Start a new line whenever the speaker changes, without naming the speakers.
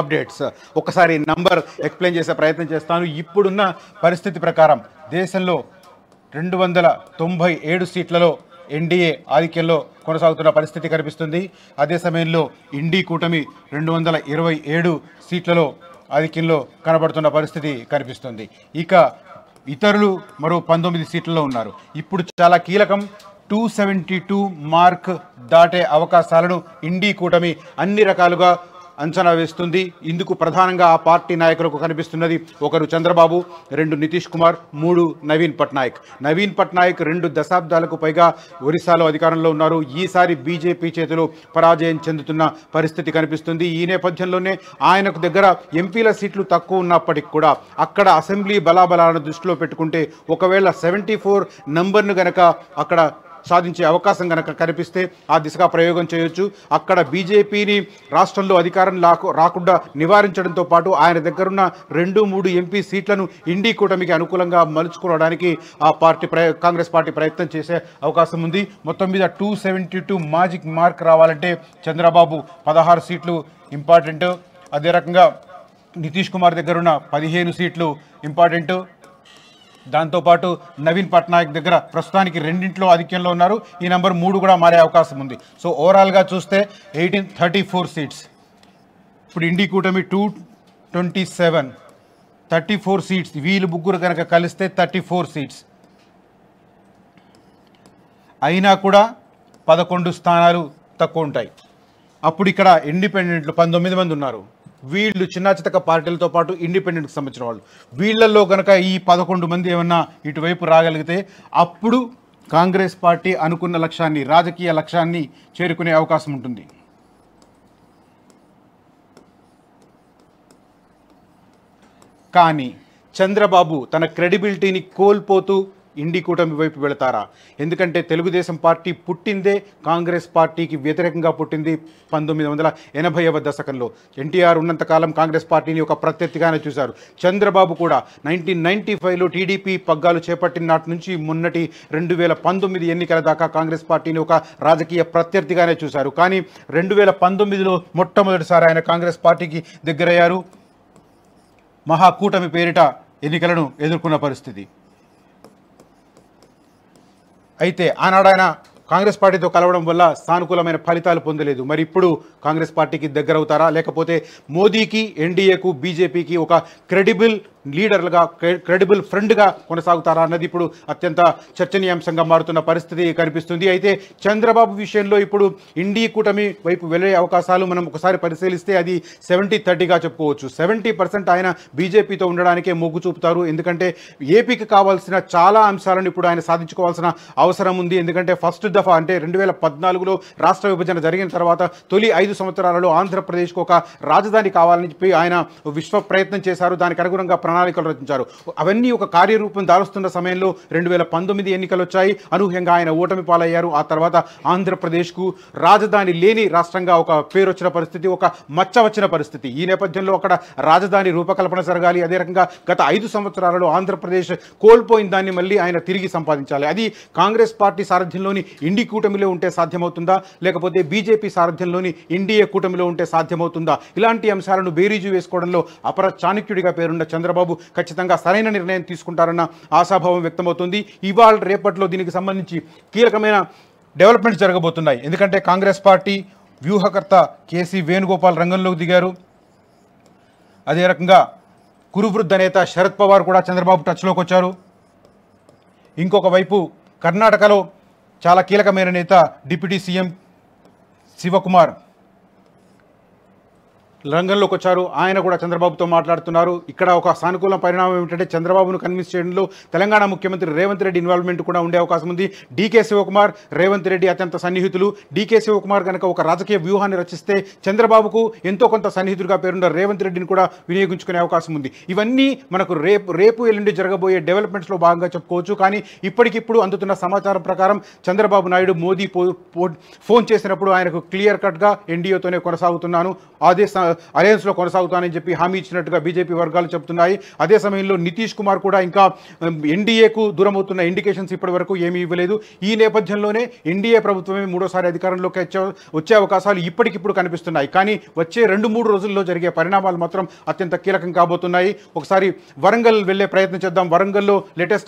Updates ఒకసారి number explain చేసే ప్రయత్నం చేస్తాను. ఇప్పుడున్న పరిస్థితి ప్రకారం దేశంలో 297 సీట్లలో ఎన్డీఏ ఆధిక్యంలో కొనసాగుతున్న పరిస్థితి కనిపిస్తుంది. అదే సమయంలో ఇండీ కూటమి 227 సీట్లలో ఆధిక్యంలో కనబడుతున్న పరిస్థితి కనిపిస్తుంది. ఇక ఇతరులు మరో 19 సీట్లలో ఉన్నారు. ఇప్పుడు చాలా కీలకం, 272 మార్క్ దాటే అవకాశాలను ఇండీ కూటమి అన్ని రకాలుగా అంచనా వేస్తుంది. ఇందుకు ప్రధానంగా ఆ పార్టీ నాయకులకు కనిపిస్తున్నది, ఒకరు చంద్రబాబు, 2 నితీష్ కుమార్, 3 నవీన్ పట్నాయక్. నవీన్ పట్నాయక్ 2 దశాబ్దాలకు పైగా ఒరిస్సాలో అధికారంలో ఉన్నారు. ఈసారి బీజేపీ చేతిలో పరాజయం చెందుతున్న పరిస్థితి కనిపిస్తుంది. ఈ నేపథ్యంలోనే ఆయనకు దగ్గర ఎంపీల సీట్లు తక్కువ ఉన్నప్పటికీ కూడా అక్కడ అసెంబ్లీ బలాబలాలను దృష్టిలో పెట్టుకుంటే ఒకవేళ 74 నంబర్ను గనక అక్కడ సాధించే అవకాశం కనుక కనిపిస్తే ఆ దిశగా ప్రయోగం చేయొచ్చు. అక్కడ బీజేపీని రాష్ట్రంలో అధికారం రాకుండా నివారించడంతో పాటు ఆయన దగ్గరున్న 2-3 ఎంపీ సీట్లను ఇండీ కూటమికి అనుకూలంగా మలుచుకోవడానికి ఆ పార్టీ కాంగ్రెస్ పార్టీ ప్రయత్నం చేసే అవకాశం ఉంది. మొత్తం మీద 272 మ్యాజిక్ మార్క్ రావాలంటే చంద్రబాబు 16 సీట్లు ఇంపార్టెంట్. అదే రకంగా నితీష్ కుమార్ దగ్గరున్న 15 సీట్లు ఇంపార్టెంట్. దాంతోపాటు నవీన్ పట్నాయక్ దగ్గర ప్రస్తుతానికి 2 ఆధిక్యంలో ఉన్నారు. ఈ నెంబర్ 3 కూడా మారే అవకాశం ఉంది. సో ఓవరాల్గా చూస్తే 34 సీట్స్. ఇప్పుడు ఇండీ కూటమి 227, 34 సీట్స్. వీళ్ళు ముగ్గురు కనుక కలిస్తే 34 సీట్స్ అయినా కూడా 11 స్థానాలు తక్కువ ఉంటాయి. అప్పుడు ఇక్కడ ఇండిపెండెంట్లు 19 మంది ఉన్నారు. వీళ్ళు చిన్న చితక పార్టీలతో పాటు ఇండిపెండెంట్కి సంబంధించిన వాళ్ళు. వీళ్ళల్లో కనుక ఈ 11 మంది ఏమన్నా ఇటువైపు రాగలిగితే అప్పుడు కాంగ్రెస్ పార్టీ అనుకున్న లక్ష్యాన్ని, రాజకీయ లక్ష్యాన్ని చేరుకునే అవకాశం ఉంటుంది. కానీ చంద్రబాబు తన క్రెడిబిలిటీని కోల్పోతూ ఇండీ కూటమి వైపు వెళతారా? ఎందుకంటే తెలుగుదేశం పార్టీ పుట్టిందే కాంగ్రెస్ పార్టీకి వ్యతిరేకంగా పుట్టింది 1980వ దశకంలో. ఎన్టీఆర్ ఉన్నంతకాలం కాంగ్రెస్ పార్టీని ఒక ప్రత్యర్థిగానే చూశారు. చంద్రబాబు కూడా 1995లో టీడీపీ పగ్గాలు చేపట్టిన నాటి నుంచి మొన్నటి 2019 ఎన్నికల దాకా కాంగ్రెస్ పార్టీని ఒక రాజకీయ ప్రత్యర్థిగానే చూశారు. కానీ 2019లో మొట్టమొదటిసారి ఆయన కాంగ్రెస్ పార్టీకి దగ్గరయ్యారు. మహాకూటమి పేరిట ఎన్నికలను ఎదుర్కొన్న పరిస్థితి. అయితే ఆనాడు ఆయన కాంగ్రెస్ పార్టీతో కలవడం వల్ల సానుకూలమైన ఫలితాలు పొందలేదు. మరి ఇప్పుడు కాంగ్రెస్ పార్టీకి దగ్గర అవుతారా, లేకపోతే మోదీకి, ఎన్డీఏకు, బీజేపీకి ఒక క్రెడిబుల్ లీడర్లుగా, క్రెడిబుల్ ఫ్రెండ్గా కొనసాగుతారా అన్నది ఇప్పుడు అత్యంత చర్చనీయాంశంగా మారుతున్న పరిస్థితి కనిపిస్తుంది. అయితే చంద్రబాబు విషయంలో ఇప్పుడు ఇండీ కూటమి వైపు వెళ్ళే అవకాశాలు మనం ఒకసారి పరిశీలిస్తే అది 70-30గా చెప్పుకోవచ్చు. 70% ఆయన బీజేపీతో ఉండడానికే మొగ్గు చూపుతారు. ఎందుకంటే ఏపీకి కావాల్సిన చాలా అంశాలను ఇప్పుడు ఆయన సాధించుకోవాల్సిన అవసరం ఉంది. ఎందుకంటే ఫస్ట్ దఫా అంటే 2014లో రాష్ట్ర విభజన జరిగిన తర్వాత తొలి 5 సంవత్సరాలలో ఆంధ్రప్రదేశ్కు ఒక రాజధాని కావాలని చెప్పి ఆయన విశ్వ ప్రయత్నం చేశారు. దానికి అనుగుణంగా ప్రణాళికలు రచించారు. అవన్నీ ఒక కార్యరూపం దాలుస్తున్న సమయంలో 2019 ఎన్నికలు వచ్చాయి. అనూహ్యంగా ఆయన ఓటమి పాలయ్యారు. ఆ తర్వాత ఆంధ్రప్రదేశ్కు రాజధాని లేని రాష్ట్రంగా ఒక పేరు వచ్చిన పరిస్థితి, ఒక మచ్చ వచ్చిన పరిస్థితి. ఈ నేపథ్యంలో అక్కడ రాజధాని రూపకల్పన జరగాలి. అదే రకంగా గత 5 సంవత్సరాలలో ఆంధ్రప్రదేశ్ కోల్పోయిన దాన్ని మళ్ళీ ఆయన తిరిగి సంపాదించాలి. అది కాంగ్రెస్ పార్టీ సారథ్యంలోని ఇండీ కూటమిలో ఉంటే సాధ్యమవుతుందా, లేకపోతే బీజేపీ సారథ్యంలోని ఎన్డీఏ కూటమిలో ఉంటే సాధ్యమవుతుందా? ఇలాంటి అంశాలను బేరీజు వేసుకోవడంలో అపర చాణక్యుడిగా పేరున్న చంద్రబాబు ఖచ్చితంగా సరైన నిర్ణయం తీసుకుంటారన్న ఆశాభావం వ్యక్తమవుతుంది. ఇవాళ రేపట్లో దీనికి సంబంధించి కీలకమైన డెవలప్మెంట్స్ జరగబోతున్నాయి. ఎందుకంటే కాంగ్రెస్ పార్టీ వ్యూహకర్త కేసీ వేణుగోపాల్ రంగంలోకి దిగారు. అదే రకంగా కురువృద్ధ నేత శరద్ పవార్ కూడా చంద్రబాబు టచ్లోకి వచ్చారు. ఇంకొక వైపు కర్ణాటకలో చాలా కీలకమైన నేత డిప్యూటీ సీఎం శివకుమార్ రంగంలోకి వచ్చారు. ఆయన కూడా చంద్రబాబుతో మాట్లాడుతున్నారు. ఇక్కడ ఒక సానుకూల పరిణామం ఏమిటంటే చంద్రబాబును కన్విన్స్ చేయడంలో తెలంగాణ ముఖ్యమంత్రి రేవంత్ రెడ్డి ఇన్వాల్వ్మెంట్ కూడా ఉండే అవకాశం ఉంది. డీకే శివకుమార్, రేవంత్ రెడ్డి అత్యంత సన్నిహితులు. డీకే శివకుమార్ కనుక ఒక రాజకీయ వ్యూహాన్ని రచిస్తే చంద్రబాబుకు ఎంతో కొంత సన్నిహితుడిగా పేరున్న రేవంత్ రెడ్డిని కూడా వినియోగించుకునే అవకాశం ఉంది. ఇవన్నీ మనకు రేపు ఎల్లుండి జరగబోయే డెవలప్మెంట్స్లో భాగంగా చెప్పుకోవచ్చు. కానీ ఇప్పటికిప్పుడు అందుతున్న సమాచారం ప్రకారం చంద్రబాబు నాయుడు మోదీ ఫోన్ చేసినప్పుడు ఆయనకు క్లియర్ కట్గా ఎన్డీఏతోనే కొనసాగుతున్నాను, అదే అలయన్స్లో కొనసాగుతానని చెప్పి హామీ ఇచ్చినట్టుగా బీజేపీ వర్గాలు చెప్తున్నాయి. అదే సమయంలో నితీష్ కుమార్ కూడా ఇంకా ఎన్డీఏకు దూరమవుతున్న ఇండికేషన్స్ ఇప్పటి వరకు ఏమీ ఇవ్వలేదు. ఈ నేపథ్యంలోనే ఎన్డీఏ ప్రభుత్వమే మూడోసారి అధికారంలోకి వచ్చే అవకాశాలు ఇప్పటికిప్పుడు కనిపిస్తున్నాయి. కానీ వచ్చే 2-3 రోజుల్లో జరిగే పరిణామాలు మాత్రం అత్యంత కీలకం కాబోతున్నాయి. ఒకసారి వరంగల్ వెళ్లే ప్రయత్నం చేద్దాం. వరంగల్లో లేటెస్ట్